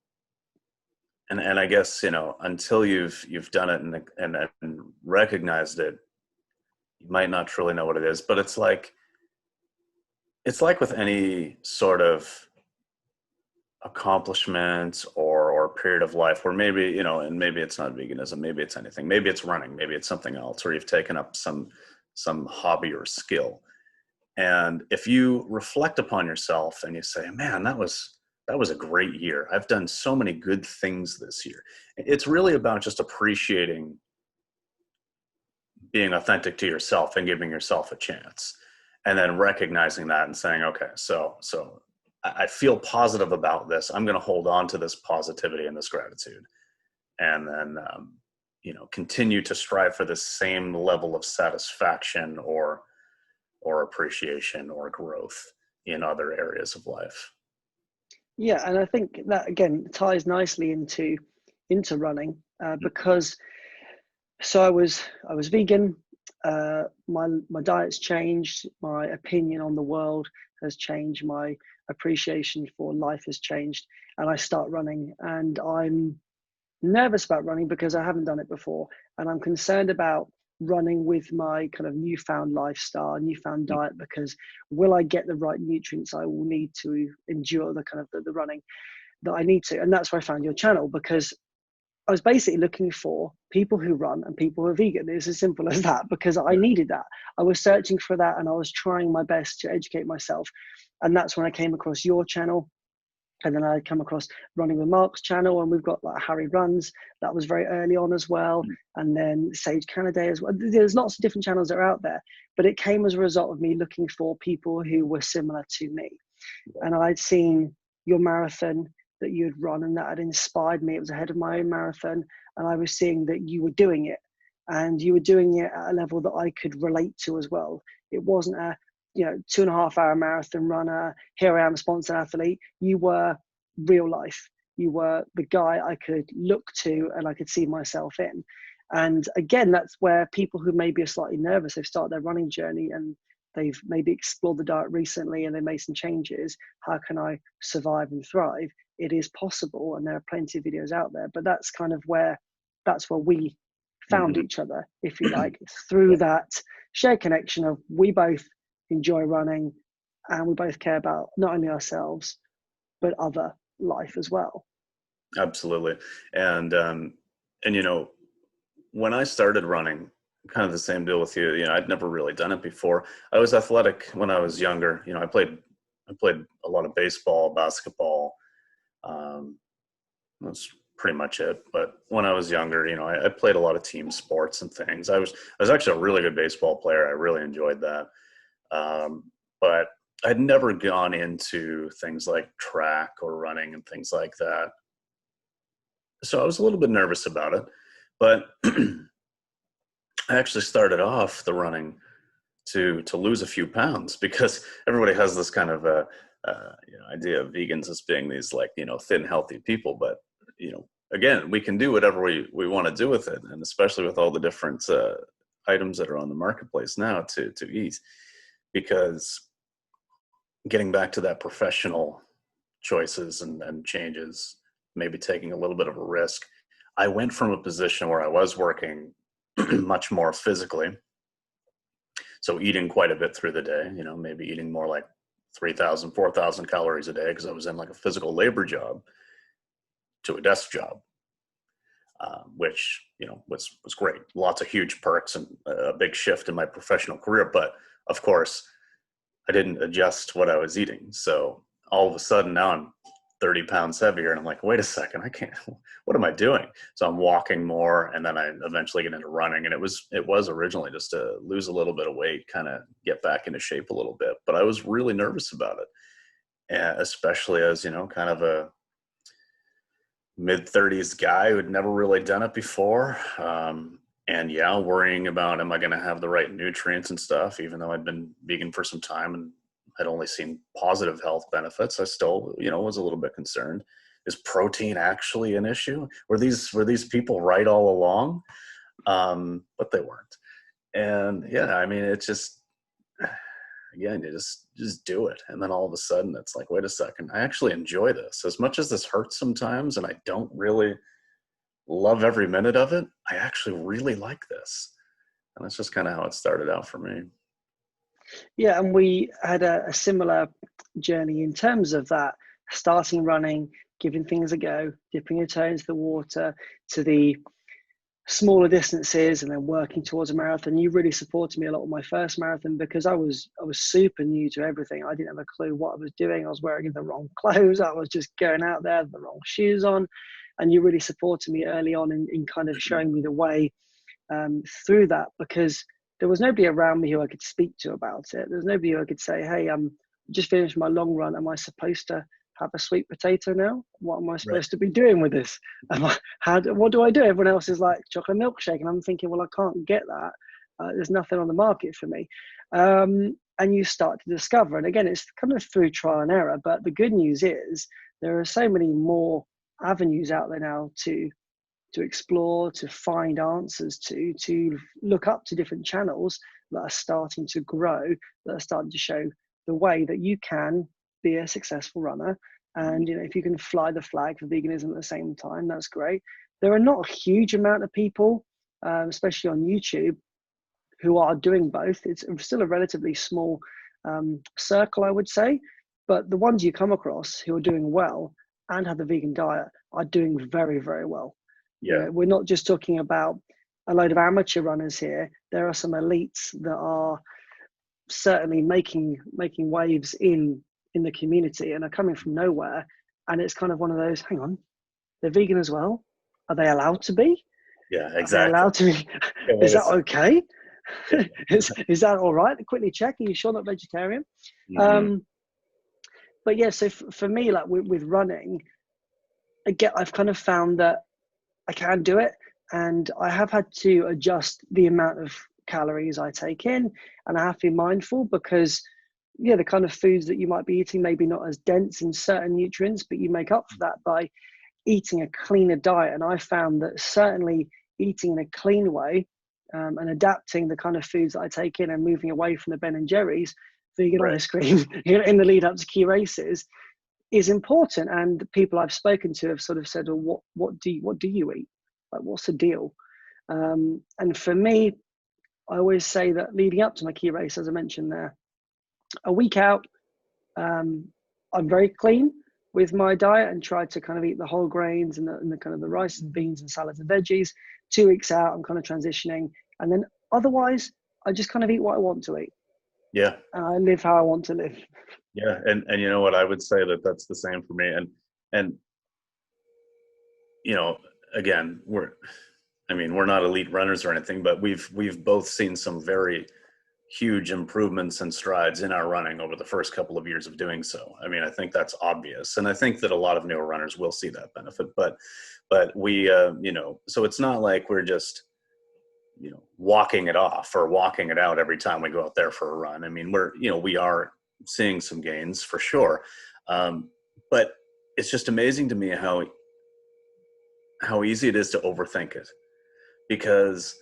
and I guess, until you've done it and recognized it, you might not truly know what it is. But it's like with any sort of accomplishment or period of life where maybe, and maybe it's not veganism, maybe it's anything, maybe it's running, maybe it's something else, or you've taken up some hobby or skill. And if you reflect upon yourself and you say, man, that was a great year. I've done so many good things this year. It's really about just appreciating being authentic to yourself and giving yourself a chance, and then recognizing that and saying, okay, so I feel positive about this. I'm going to hold on to this positivity and this gratitude, and then, continue to strive for the same level of satisfaction or appreciation or growth in other areas of life. Yeah, and I think that again ties nicely into running because so I was vegan. My diet's changed. My opinion on the world has changed. My appreciation for life has changed, and I start running. And I'm nervous about running because I haven't done it before, and I'm concerned about running with my kind of newfound lifestyle, newfound diet, because will I get the right nutrients I will need to endure the kind of the running that I need to? And that's where I found your channel, because I was basically looking for people who run and people who are vegan. It's as simple as that, because I needed that. I was searching for that, and I was trying my best to educate myself. And that's when I came across your channel. And then I come across Running with Mark's channel, and we've got like Harry Runs. That was very early on as well. And then Sage Canaday as well. There's lots of different channels that are out there, but it came as a result of me looking for people who were similar to me. And I'd seen your marathon that you'd run, and that had inspired me. It was ahead of my own marathon, and I was seeing that you were doing it, and you were doing it at a level that I could relate to as well. It wasn't a 2.5 hour marathon runner. Here I am, a sponsored athlete. You were real life. You were the guy I could look to and I could see myself in. And again, that's where people who maybe are slightly nervous, they've started their running journey and they've maybe explored the diet recently and they made some changes. How can I survive and thrive? It is possible, and there are plenty of videos out there, but that's where we found each other, if you like, through that shared connection of we both enjoy running and we both care about not only ourselves but other life as well. Absolutely. And when I started running, kind of the same deal with you. I'd never really done it before. I was athletic when I was younger. I played a lot of baseball, basketball. That's pretty much it. But when I was younger, I played a lot of team sports and things. I was actually a really good baseball player. I really enjoyed that. But I'd never gone into things like track or running and things like that. So I was a little bit nervous about it. But I actually started off the running to lose a few pounds, because everybody has this kind of idea of vegans as being these thin, healthy people. But again, we can do whatever we want to do with it, and especially with all the different items that are on the marketplace now to eat. Because getting back to that professional choices and changes, maybe taking a little bit of a risk, I went from a position where I was working much more physically, so eating quite a bit through the day, maybe eating more like 3,000, 4,000 calories a day, because I was in like a physical labor job, to a desk job, which, was great. Lots of huge perks and a big shift in my professional career. But of course, I didn't adjust what I was eating. So all of a sudden now I'm 30 pounds heavier, and I'm like, wait a second, I can't, what am I doing? So I'm walking more, and then I eventually get into running. And it was originally just to lose a little bit of weight, kind of get back into shape a little bit. But I was really nervous about it, especially as, kind of a mid-30s guy who had never really done it before. And yeah, worrying about, am I going to have the right nutrients and stuff, even though I'd been vegan for some time and had only seen positive health benefits. I still, was a little bit concerned. Is protein actually an issue? Were these people right all along? But they weren't. And yeah, I mean, it's just, again, you just do it. And then all of a sudden it's like, wait a second, I actually enjoy this. As much as this hurts sometimes, and I don't really love every minute of it, I actually really like this. And that's just kind of how it started out for me. Yeah, and we had a similar journey in terms of that, starting running, giving things a go, dipping your toe into the water, to the smaller distances, and then working towards a marathon. You really supported me a lot with my first marathon, because I was super new to everything. I didn't have a clue what I was doing. I was wearing the wrong clothes. I was just going out there with the wrong shoes on. And you really supported me early on in kind of showing me the way through that, because there was nobody around me who I could speak to about it. There was nobody who I could say, hey, just finished my long run. Am I supposed to have a sweet potato now? What am I supposed to be doing with this? What do I do? Everyone else is like chocolate milkshake. And I'm thinking, well, I can't get that. There's nothing on the market for me. And you start to discover. And again, it's kind of through trial and error. But the good news is there are so many more avenues out there now to explore, to find answers, to look up to different channels that are starting to grow, that are starting to show the way that you can be a successful runner. And if you can fly the flag for veganism at the same time, that's great. There are not a huge amount of people, especially on YouTube, who are doing both. It's still a relatively small circle, I would say, but the ones you come across who are doing well and have the vegan diet are doing very, very well. Yeah. We're not just talking about a load of amateur runners here. There are some elites that are certainly making waves in the community and are coming from nowhere. And it's kind of one of those, hang on, they're vegan as well? Are they allowed to be? Yeah, exactly. Are they allowed to be? Is that okay? is that all right? Quickly check. Are you sure not vegetarian? Mm-hmm. But yeah, so for me, like with running, again, I've kind of found that I can do it, and I have had to adjust the amount of calories I take in, and I have to be mindful, because the kind of foods that you might be eating maybe not as dense in certain nutrients, but you make up for that by eating a cleaner diet. And I found that certainly eating in a clean way and adapting the kind of foods that I take in, and moving away from the Ben and Jerry's vegan ice cream in the lead up to key races, is important. And people I've spoken to have sort of said, well, what do you eat? Like, what's the deal? And for me, I always say that leading up to my key race, as I mentioned there, a week out, I'm very clean with my diet and try to kind of eat the whole grains and the kind of the rice and beans and salads and veggies. 2 weeks out, I'm kind of transitioning. And then Otherwise, I just kind of eat what I want to eat. Yeah. And I live how I want to live. Yeah. And you know what, I would say that that's the same for me. And, you know, again, we're not elite runners or anything, but we've both seen some very huge improvements and strides in our running over the first couple of years of doing so. I mean, I think that's obvious. And I think that a lot of newer runners will see that benefit, but we, so it's not like we're just, walking it off or walking it out every time we go out there for a run. I mean, we are seeing some gains for sure. But it's just amazing to me how easy it is to overthink it, because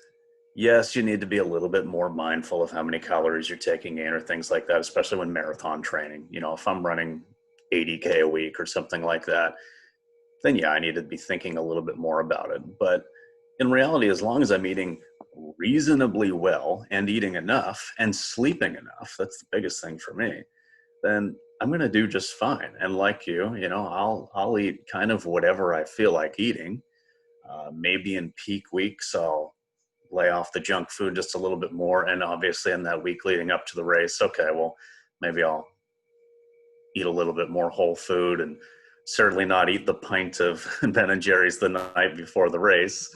yes, you need to be a little bit more mindful of how many calories you're taking in or things like that, especially when marathon training. If I'm running 80K a week or something like that, then yeah, I need to be thinking a little bit more about it. But in reality, as long as I'm eating reasonably well and eating enough and sleeping enough, that's the biggest thing for me, then I'm going to do just fine. And like I'll eat kind of whatever I feel like eating. Maybe in peak weeks, I'll lay off the junk food just a little bit more. And obviously in that week leading up to the race, okay, well, maybe I'll eat a little bit more whole food and certainly not eat the pint of Ben and Jerry's the night before the race.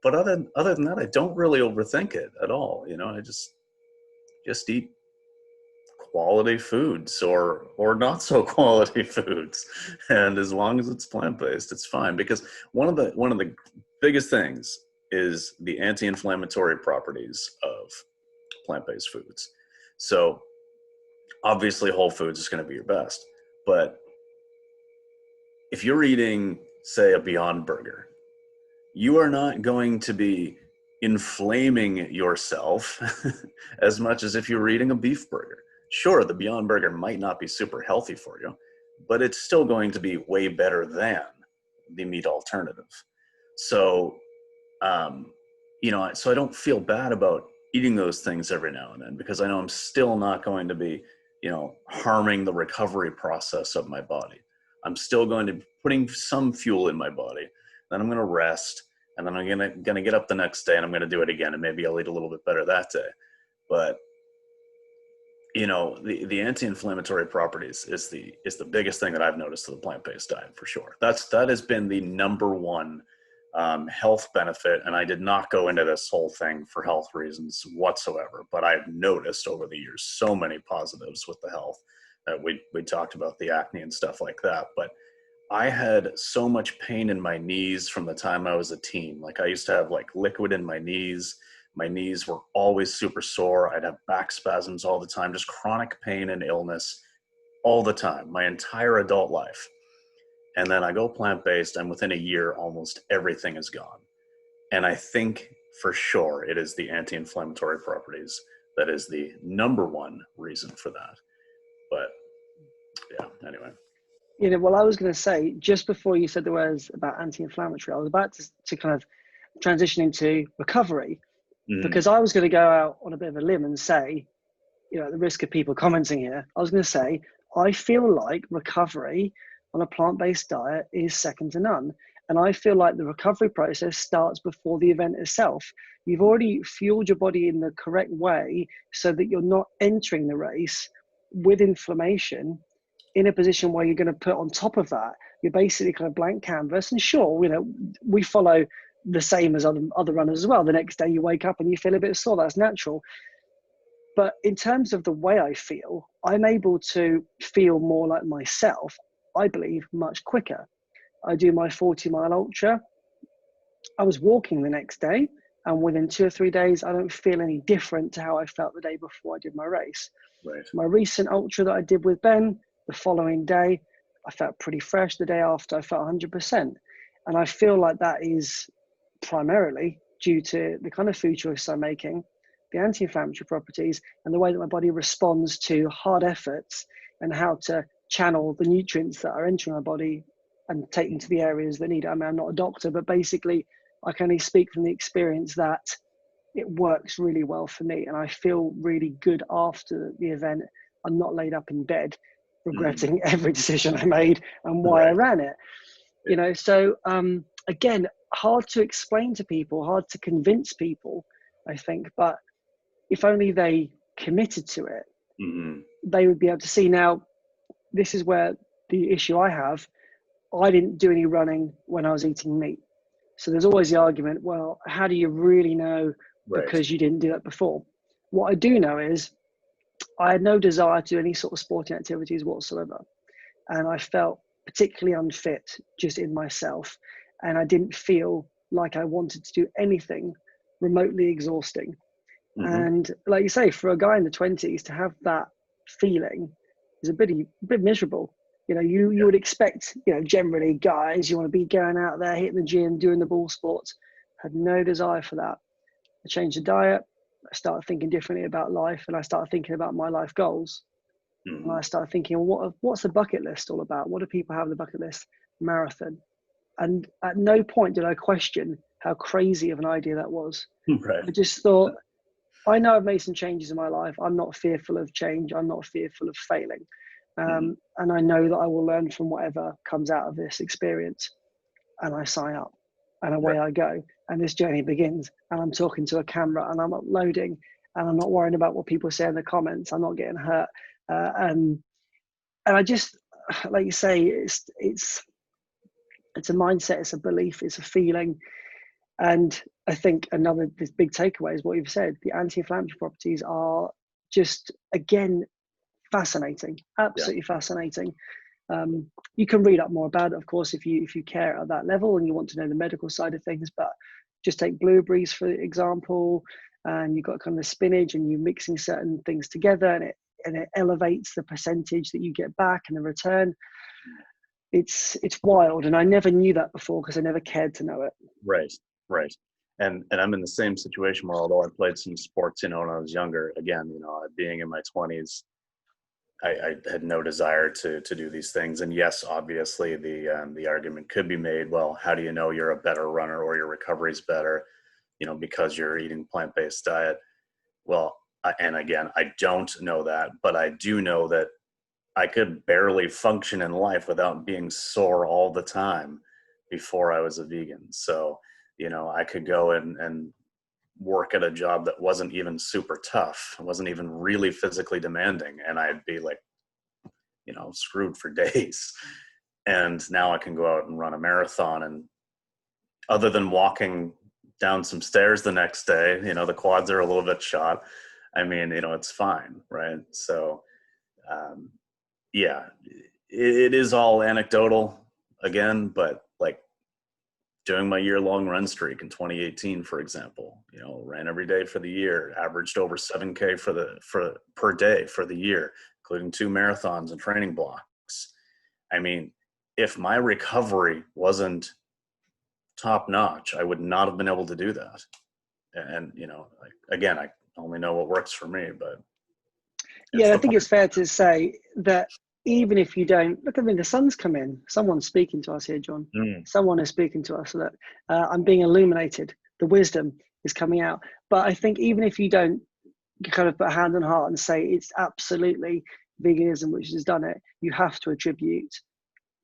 But other than that, I don't really overthink it at all. I just eat quality foods or not so quality foods. And as long as it's plant-based, it's fine. Because one of the biggest things is the anti-inflammatory properties of plant-based foods. So obviously whole foods is going to be your best. But if you're eating, say, a Beyond Burger, you are not going to be inflaming yourself as much as if you were eating a beef burger. Sure, the Beyond Burger might not be super healthy for you, but it's still going to be way better than the meat alternative. So, so I don't feel bad about eating those things every now and then, because I know I'm still not going to be, harming the recovery process of my body. I'm still going to be putting some fuel in my body. Then I'm going to rest, and then I'm going to get up the next day and I'm going to do it again, and maybe I'll eat a little bit better that day. But the anti-inflammatory properties is the biggest thing that I've noticed to the plant-based diet for sure. That has been the number one health benefit. And I did not go into this whole thing for health reasons whatsoever, but I've noticed over the years so many positives with the health. We talked about the acne and stuff like that, but I had so much pain in my knees from the time I was a teen. Like I used to have like liquid in my knees. My knees were always super sore. I'd have back spasms all the time, just chronic pain and illness all the time, my entire adult life. And then I go plant-based, and within a year, almost everything is gone. And I think for sure it is the anti-inflammatory properties that is the number one reason for that. But yeah, anyway. Well, I was going to say, just before you said the words about anti-inflammatory, I was about to kind of transition into recovery, because I was going to go out on a bit of a limb and say, at the risk of people commenting here, I was going to say, I feel like recovery on a plant-based diet is second to none. And I feel like the recovery process starts before the event itself. You've already fueled your body in the correct way so that you're not entering the race with inflammation in a position where you're going to put on top of that, you're basically kind of blank canvas. And sure, we follow the same as other runners as well. The next day you wake up and you feel a bit sore, that's natural. But in terms of the way I feel, I'm able to feel more like myself, I believe, much quicker. I do my 40-mile ultra. I was walking the next day, and within 2 or 3 days, I don't feel any different to how I felt the day before I did my race. Right. My recent ultra that I did with Ben, the following day, I felt pretty fresh. The day after, I felt 100%. And I feel like that is primarily due to the kind of food choices I'm making, the anti-inflammatory properties, and the way that my body responds to hard efforts, and how to channel the nutrients that are entering my body and take them to the areas that need it. I mean, I'm not a doctor, but basically I can only speak from the experience that it works really well for me, and I feel really good after the event. I'm not laid up in bed regretting every decision I made and why I ran it. So again, hard to explain to people, hard to convince people, I think. But if only they committed to it, Mm-hmm. they would be able to see. Now, this is where the issue I have. I didn't do any running when I was eating meat. So there's always the argument, well, how do you really know Right. because you didn't do that before? What I do know is I had no desire to do any sort of sporting activities whatsoever. And I felt particularly unfit just in myself. And I didn't feel like I wanted to do anything remotely exhausting. Mm-hmm. And like you say, for a guy in the 20s to have that feeling is a bit miserable. You know, you would expect, you know, generally guys, you want to be going out there, hitting the gym, doing the ball sports. Had no desire for that. I changed the diet. I started thinking differently about life, and I started thinking about my life goals. And Mm-hmm. I started thinking, what's the bucket list all about? What do people have on the bucket list? Marathon. And at no point did I question how crazy of an idea that was. Right. I just thought, I know I've made some changes in my life. I'm not fearful of change. I'm not fearful of failing. Mm-hmm. And I know that I will learn from whatever comes out of this experience. And I sign up and away Right. I go. And this journey begins. And I'm talking to a camera and I'm uploading and I'm not worrying about what people say in the comments. I'm not getting hurt. And I just, like you say, it's a mindset, it's a belief, it's a feeling. And I think this big takeaway is what you've said. The anti-inflammatory properties are just, again, fascinating, absolutely fascinating. You can read up more about it, of course, if you care at that level and you want to know the medical side of things. But just take blueberries for example, and you've got kind of the spinach, and you're mixing certain things together, and it elevates the percentage that you get back and the return. It's wild, and I never knew that before because I never cared to know it. Right. Right. And I'm in the same situation where, although I played some sports, you know, when I was younger, again, you know, being in my 20s, I had no desire to do these things. And yes, obviously the argument could be made, well, how do you know you're a better runner or your recovery's better, you know, because you're eating plant-based diet? Well, and again, I don't know that, but I do know that I could barely function in life without being sore all the time before I was a vegan. So, you know, I could go and work at a job that wasn't even super tough, wasn't even really physically demanding, and I'd be like, you know, screwed for days. And now I can go out and run a marathon, and other than walking down some stairs the next day, you know, the quads are a little bit shot. I mean, you know, it's fine, right? So, yeah, it is all anecdotal again, but like doing my year-long run streak in 2018, for example, you know, ran every day for the year, averaged over 7K per day for the year, including 2 marathons and training blocks. I mean, if my recovery wasn't top notch, I would not have been able to do that. And you know, like, again, I only know what works for me, but it's Yeah, I the think point. it's fair to say that even if you don't look, I mean, the sun's come in. Someone's speaking to us here, John. Mm, Someone is speaking to us that I'm being illuminated. The wisdom is coming out. But I think even if you don't kind of put hand on heart and say it's absolutely veganism which has done it, you have to attribute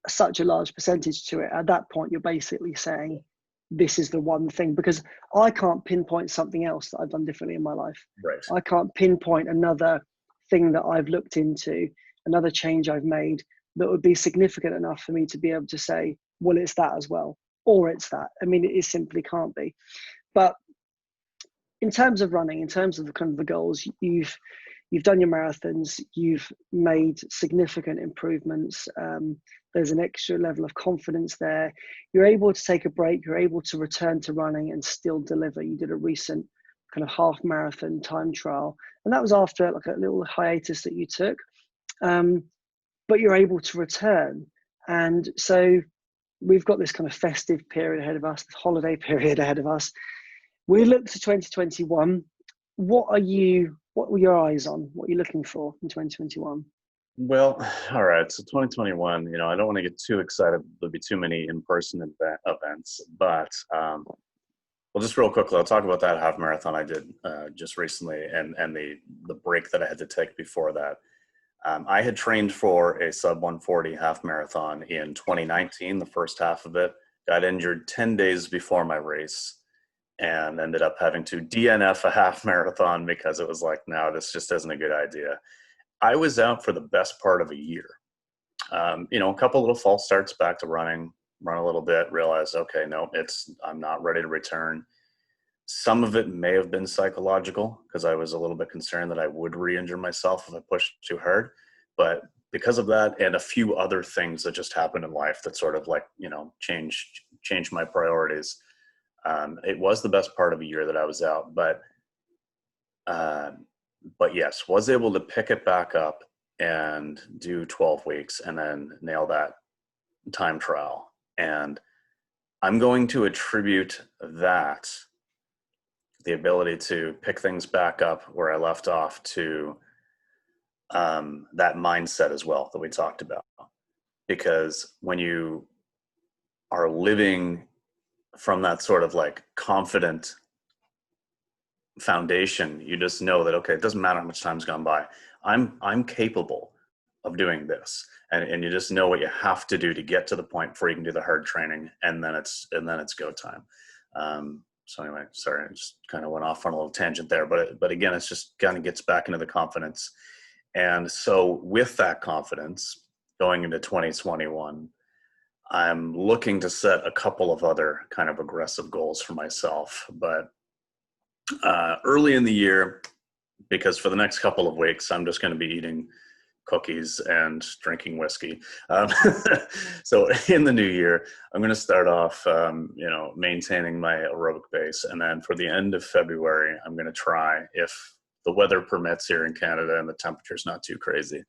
such a large percentage to it. At that point, you're basically saying this is the one thing, because I can't pinpoint something else that I've done differently in my life. right. I can't pinpoint another thing that I've looked into, another change I've made that would be significant enough for me to be able to say, well, it's that as well, or it's that. I mean, it simply can't be. But in terms of running, in terms of the kind of the goals, you've done your marathons, you've made significant improvements. There's an extra level of confidence there. You're able to take a break. You're able to return to running and still deliver. You did a recent kind of half marathon time trial, and that was after like a little hiatus that you took. But you're able to return, and so we've got this kind of festive period ahead of us, this holiday period ahead of us. We look to 2021. What were your eyes on? What are you looking for in 2021? Well, all right. So 2021, you know, I don't want to get too excited. There'll be too many in-person events, but well, just real quickly, I'll talk about that half marathon I did just recently, and the break that I had to take before that. I had trained for a sub 140 half marathon in 2019, the first half of it. Got injured 10 days before my race, and ended up having to DNF a half marathon because it was like, no, this just isn't a good idea. I was out for the best part of a year. A couple little false starts back to running, run a little bit, realize, okay, no, I'm not ready to return. Some of it may have been psychological because I was a little bit concerned that I would re-injure myself if I pushed too hard. But because of that and a few other things that just happened in life that sort of like, changed my priorities, it was the best part of a year that I was out. But yes, was able to pick it back up and do 12 weeks and then nail that time trial. And I'm going to attribute that, the ability to pick things back up where I left off, to that mindset as well that we talked about. Because when you are living from that sort of like confident foundation, you just know that, okay, it doesn't matter how much time's gone by. I'm capable of doing this. And you just know what you have to do to get to the point before you can do the hard training. And then it's go time. So anyway, sorry, I just kind of went off on a little tangent there, but again, it's just kind of gets back into the confidence. And so with that confidence going into 2021, I'm looking to set a couple of other kind of aggressive goals for myself. But early in the year, because for the next couple of weeks, I'm just going to be eating cookies and drinking whiskey. So in the new year, I'm going to start off, maintaining my aerobic base. And then for the end of February, I'm going to try, if the weather permits here in Canada and the temperature's not too crazy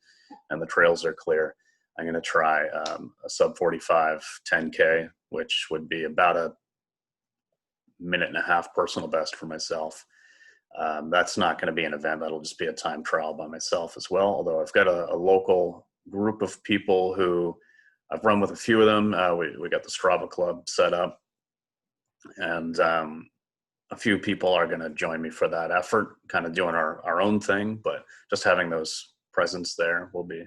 and the trails are clear, I'm going to try a sub 45 10K, which would be about a minute and a half personal best for myself. That's not going to be an event. That'll just be a time trial by myself as well. Although I've got a local group of people who I've run with, a few of them. We got the Strava Club set up, and a few people are going to join me for that effort, kind of doing our own thing, but just having those presence there will be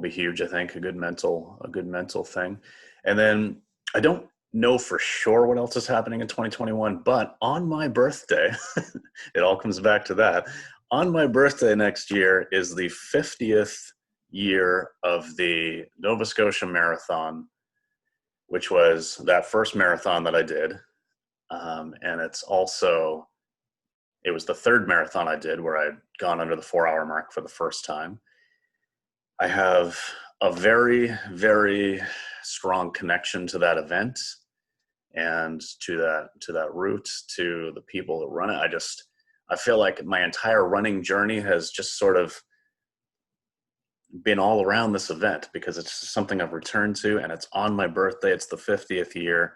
huge. I think a good mental thing. And then I don't know for sure what else is happening in 2021, but on my birthday, it all comes back to that. On my birthday next year is the 50th year of the Nova Scotia Marathon, which was that first marathon that I did. And it was the third marathon I did where I'd gone under the 4-hour mark for the first time. I have a very, very strong connection to that event and to that route, to the people that run it. I feel like my entire running journey has just sort of been all around this event because it's something I've returned to, and it's on my birthday. It's the 50th year.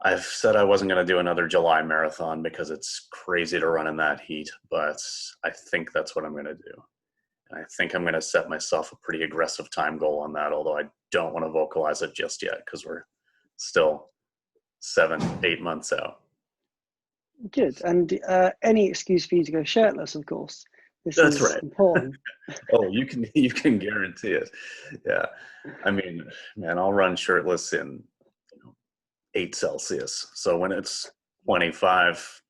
I've said I wasn't going to do another July marathon because it's crazy to run in that heat, but I think that's what I'm going to do. I think I'm going to set myself a pretty aggressive time goal on that, although I don't want to vocalize it just yet because we're still 7-8 months out. Good. And any excuse for you to go shirtless, of course. That's right. Important. Oh, you can guarantee it. Yeah. I mean, man, I'll run shirtless in 8 Celsius. So when it's 25,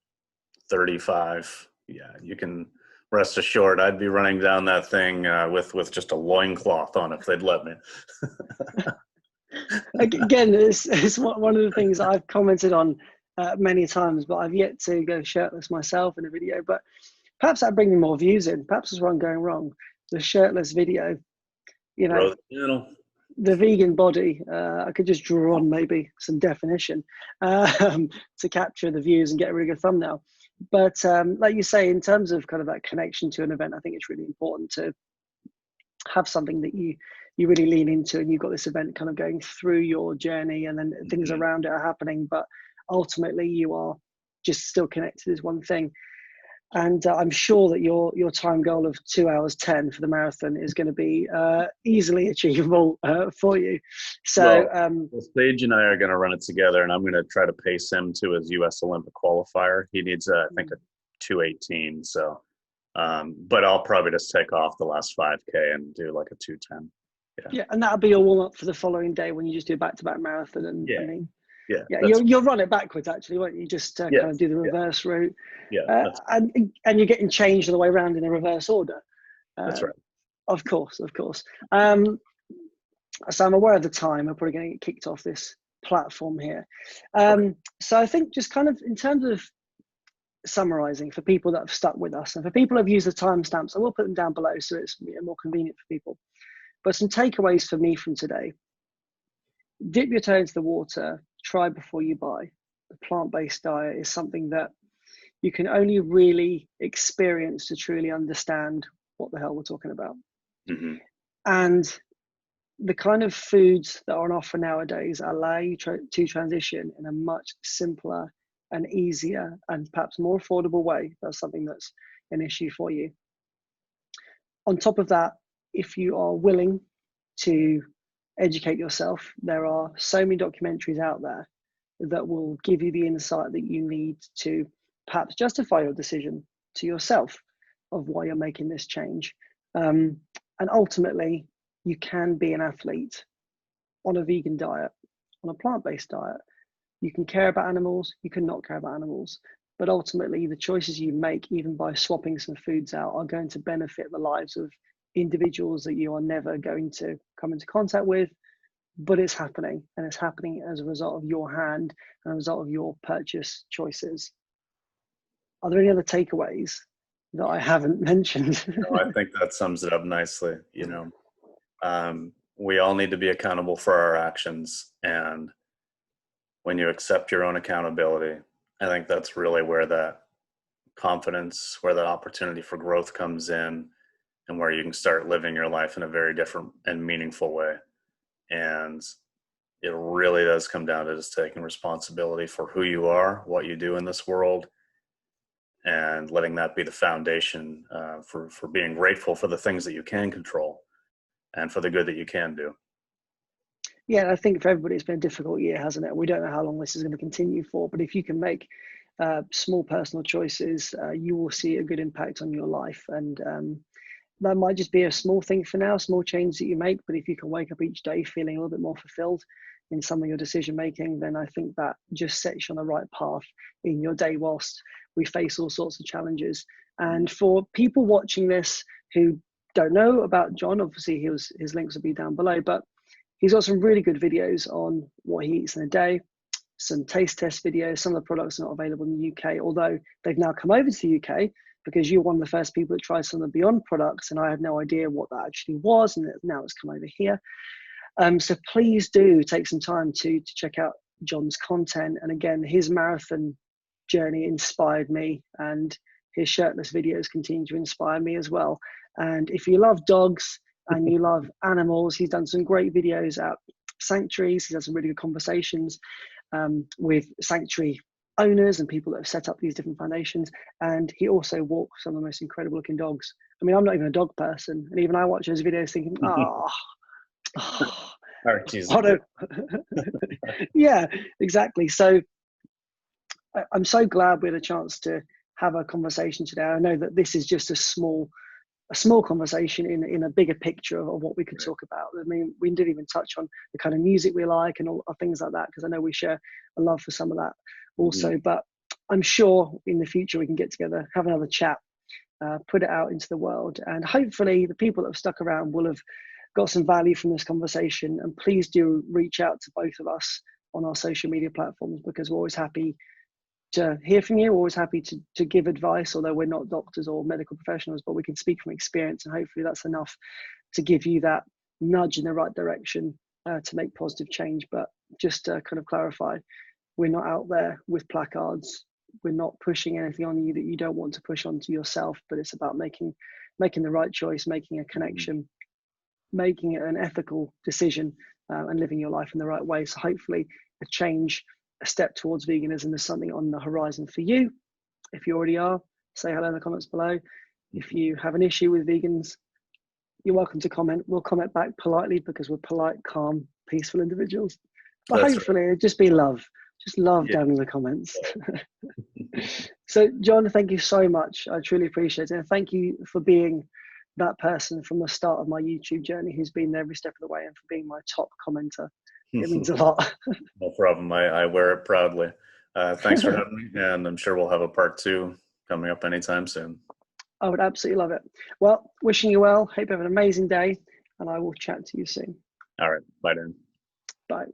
35, yeah, you can rest assured I'd be running down that thing with just a loincloth on if they'd let me. Again, it's one of the things I've commented on many times, but I've yet to go shirtless myself in a video. But perhaps that brings more views in. Perhaps that's where I'm going wrong. The shirtless video, the vegan body, I could just draw on maybe some definition to capture the views and get a really good thumbnail. But like you say, in terms of kind of that connection to an event, I think it's really important to have something that you really lean into, and you've got this event kind of going through your journey, and then things around it are happening, but ultimately you are just still connected to this one thing. And I'm sure that your time goal of 2 hours 10 for the marathon is going to be easily achievable for you. So Sage and I are going to run it together, and I'm going to try to pace him to his U.S. Olympic qualifier. He needs, I think, a 2:18. So, but I'll probably just take off the last 5K and do like a 2:10. Yeah, and that'll be your warm up for the following day when you just do a back-to-back marathon. Yeah. Yeah, you'll run it backwards actually, won't you? Just kind of do the reverse route. Yeah. And you're getting changed all the way around in a reverse order. That's right. Of course. So I'm aware of the time. I'm probably going to get kicked off this platform here. So I think just kind of in terms of summarizing for people that have stuck with us, and for people who have used the timestamps, I will put them down below so it's more convenient for people. But some takeaways for me from today: dip your toe into the water, try before you buy. The plant-based diet is something that you can only really experience to truly understand what the hell we're talking about. Mm-hmm. And the kind of foods that are on offer nowadays allow you to transition in a much simpler and easier and perhaps more affordable way. That's something that's an issue for you. On top of that, if you are willing to educate yourself, there are so many documentaries out there that will give you the insight that you need to perhaps justify your decision to yourself of why you're making this change. And ultimately, you can be an athlete on a vegan diet, on a plant-based diet. You can care about animals, you can not care about animals, but ultimately the choices you make, even by swapping some foods out, are going to benefit the lives of individuals that you are never going to come into contact with, but it's happening, and it's happening as a result of your hand and a result of your purchase choices. Are there any other takeaways that I haven't mentioned? No, I think that sums it up nicely. We all need to be accountable for our actions, and when you accept your own accountability, I think that's really where that confidence, where that opportunity for growth comes in, and where you can start living your life in a very different and meaningful way. And it really does come down to just taking responsibility for who you are, what you do in this world, and letting that be the foundation for being grateful for the things that you can control and for the good that you can do. Yeah, I think for everybody it's been a difficult year, hasn't it? We don't know how long this is going to continue for, but if you can make small personal choices, you will see a good impact on your life. And that might just be a small thing for now, small change that you make, but if you can wake up each day feeling a little bit more fulfilled in some of your decision making, then I think that just sets you on the right path in your day whilst we face all sorts of challenges. And for people watching this who don't know about John, obviously his links will be down below, but he's got some really good videos on what he eats in a day, some taste test videos. Some of the products are not available in the UK, although they've now come over to the UK because you're one of the first people that tried some of the Beyond products, and I had no idea what that actually was, and now it's come over here. So please do take some time to check out John's content. And again, his marathon journey inspired me, and his shirtless videos continue to inspire me as well. And if you love dogs and you love animals, he's done some great videos at sanctuaries. He's had some really good conversations with sanctuary owners and people that have set up these different foundations. And he also walks some of the most incredible looking dogs. I mean, I'm not even a dog person, and even I watch those videos thinking, yeah, exactly. So I'm so glad we had a chance to have a conversation today. I know that this is just a small conversation in a bigger picture of what we could talk about. I mean, we didn't even touch on the kind of music we like and all things like that, because I know we share a love for some of that also. But I'm sure in the future we can get together, have another chat, put it out into the world, and hopefully the people that have stuck around will have got some value from this conversation. And please do reach out to both of us on our social media platforms, because we're always happy to hear from you. We're always happy to give advice, although we're not doctors or medical professionals, but we can speak from experience, and hopefully that's enough to give you that nudge in the right direction to make positive change. But just to kind of clarify, we're not out there with placards. We're not pushing anything on you that you don't want to push onto yourself, but it's about making the right choice, making a connection, making it an ethical decision, and living your life in the right way. So hopefully a change, a step towards veganism is something on the horizon for you. If you already are, say hello in the comments below. If you have an issue with vegans, you're welcome to comment. We'll comment back politely, because we're polite, calm, peaceful individuals. But that's hopefully it'll just be love. Just love down in the comments. So John, thank you so much. I truly appreciate it. And thank you for being that person from the start of my YouTube journey who's been there every step of the way, and for being my top commenter. It means a lot. No problem. I wear it proudly. Thanks for having me, and I'm sure we'll have a part 2 coming up anytime soon. I would absolutely love it. Well, wishing you well. Hope you have an amazing day, and I will chat to you soon. All right. Bye then. Bye.